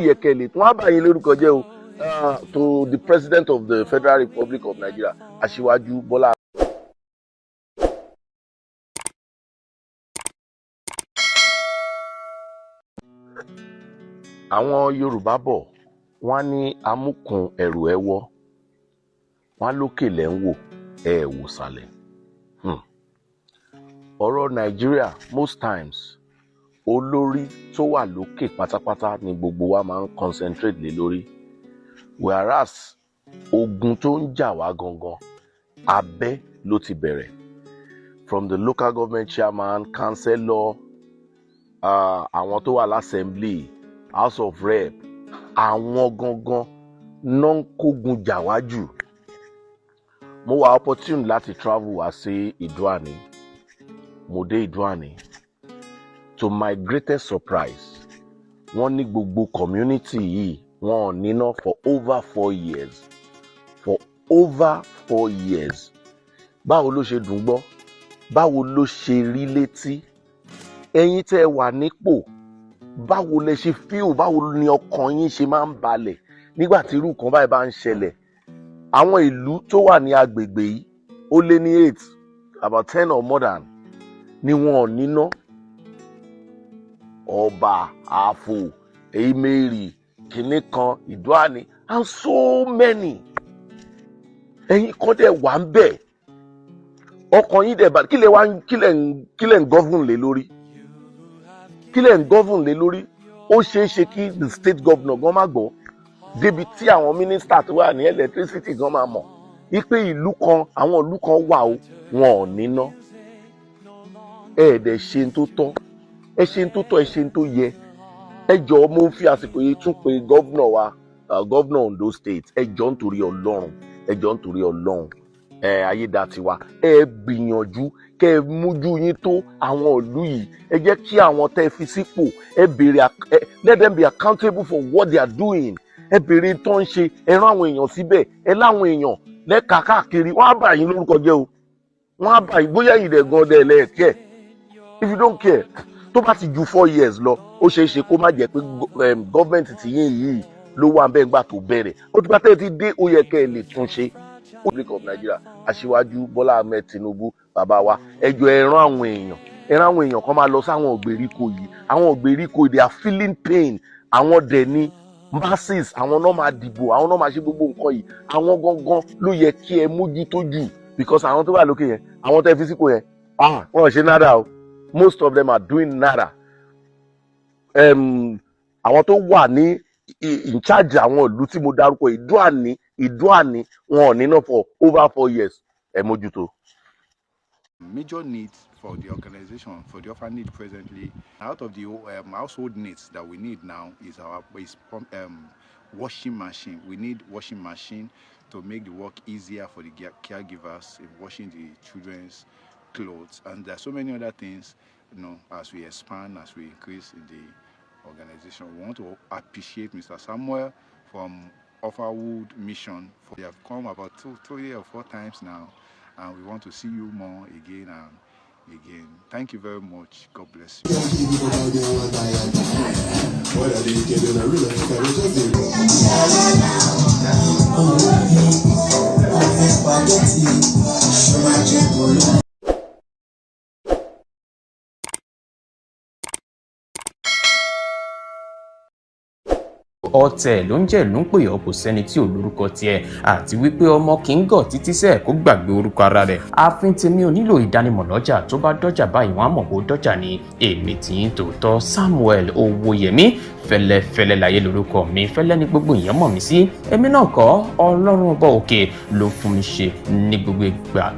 To the President of the Federal Republic of Nigeria, Aṣíwájú Bọ́lá. Àwọn Yorùbá bọ̀ wọ́n ní amúkùn ẹrù ẹwọ́, wọ́n lókè lẹ́ ń wò ẹ wò sàlẹ̀. Ọ̀rọ̀ Nàìjíríà most times olórí tó wà lókè pátápátá ni gbogbo wa máa ń concentrate lé lórí, whereas ogun tó ń jà wá gangan abẹ́ ló ti bẹ̀rẹ̀, from the local government chairman, councillor, àwọn tó wà l'assembly, house of rep, àwọn gangan náà ń kógun jà wá jù. Mo wà opportune láti travel wá sí Ìdó-àní, mo dé Ìdó-àní. To my greatest surprise, wọ́n ní gbogbo community yìí wọ́n ò níná for over 4 years. For over 4 years. Báwo ló ṣe dùn gbọ́? Báwo ló ṣe rí létí? Ẹ̀yin tẹ́ wà nípò, báwo lẹ ṣe feel? Báwo ni ọkàn yín ṣe máa ń balẹ̀ nígbà tí irú kan báyìí bá ń ṣẹlẹ̀? Àwọn ìlú tó wà ní agbègbè yìí ó lé ní 8, about 10 or more than, ni wọn ò níná. Ọba, Àfò, Èmèrì, kìnìkan, Ìdó-àní, and so many. Ẹ̀yin kan dẹ̀ wà ń bẹ̀. Ọkàn yín dẹ̀ bá kílẹ̀ ń govern lé lórí. Kílẹ̀ ń govern lé lórí. Ó ṣeé ṣe kí the state governor gan má gbọ́. Débi tí àwọn minister tó wà ní electricity gan máa mọ̀. Wípé ìlú kan, àwọn ìlú kan wà ó, wọn ò níná. Dẹ̀ ṣe ń tó tọ́. Ẹ ṣe ń tó tọ́, ẹ ṣe ń tó yẹ. Ẹ jọ̀ọ́ mo ń fi àsìkò yìí tún pé governor wa, governor Ondo state, ẹ jọ̀ọ́ nítorí Ọlọ́run, ẹ jọ̀ọ́ nítorí Ọlọ́run, Ayédatiwa, ẹ gbìyànjú kẹ́ ẹ mójú yín tó àwọn ìlú yìí. Ẹ jẹ́ kí àwọn tẹ́ fi sípò, ẹ béèrè, let them be accountable for what they are doing. Ẹ béèrè tó ń ṣe, ẹ rán àwọn èèyàn síbẹ̀, ẹ láwọn èèyàn lẹ́ka káàkiri, wọ́n á bà yín lórúkọ jẹ́ o. Wọ́n á bà yín, bóyá yìí dẹ̀ gan dẹ̀ lẹ́ẹ̀kẹ́. If you don't care, tó bá ti ju 4 years lọ, ó ṣeé ṣe kó má jẹ́ pé gọ́ọ̀mẹ̀ntì tí yìí ló wà ń bẹ́ẹ̀ gbà tó bẹ̀rẹ̀. Ó ti bá tẹ́ ti dé, ó yẹ kẹ́ ẹ lè tún ṣe. Republic of Nigeria, Aṣíwájú Bọ́lá Ahmed Tinubu, bàbá wa, ẹ jọ̀ọ́ ẹ rán àwọn èèyàn kan máa lọ sáwọn ògbèríko yìí. Àwọn ògbèríko, they are feeling pain. Àwọn dẹ̀ ní masses, àwọn náà máa dìbò, àwọn náà máa ṣe gbogbo nǹkan yìí. Àwọn gangan ló yẹ kí ẹ mójútó jù, because àwọn tó wà lókè yẹn, àwọn tẹ́ fi sípò yẹn, wọ́n ò ṣe nada o. Most of them are doing nada. Àwọn tó wà ní in charge àwọn ìlú tí mo dárúkọ, Ìdó-àní, wọn ò níná for over 4 years. Ẹ mójútó. Major needs for the organization, for the orphanage presently, out of the household needs that we need now is washing machine. We need washing machine to make the work easier for the caregivers in washing the children's clothes, and there are so many other things, as we expand, as we increase in the organization. We want to appreciate Mr. Samuel from Offerwood Mission. They have come about 3 or 4 times now, and we want to see you more again and again. Thank you very much. God bless you. Ọ̀tẹ̀ ló ń jẹ́ ló ń pè ọ́, kò sẹ́ni tí ò lórúkọ tiẹ̀, àti wípé ọmọ kì í gọ̀ títí sẹ́ẹ̀ kó gbàgbé orúkọ ara rẹ̀. Ààfin tèmi ò nílò ìdánimọ̀ lọ́jà, tó bá dọ́jà báyìí wọ́n á mọ̀ bó dọ́jà ni. Èmi tí ń tòótọ́ Samuel Owóyẹmí, fẹ́lẹ́fẹ́lẹ́ láyé lórúkọ mi, fẹ́lẹ́ ní gbogbo èèyàn mọ̀ mí sí. Èmi náà kọ́, Ọlọ́run ọba òkè ló fún mi ṣe ní gbogbo ìgbà.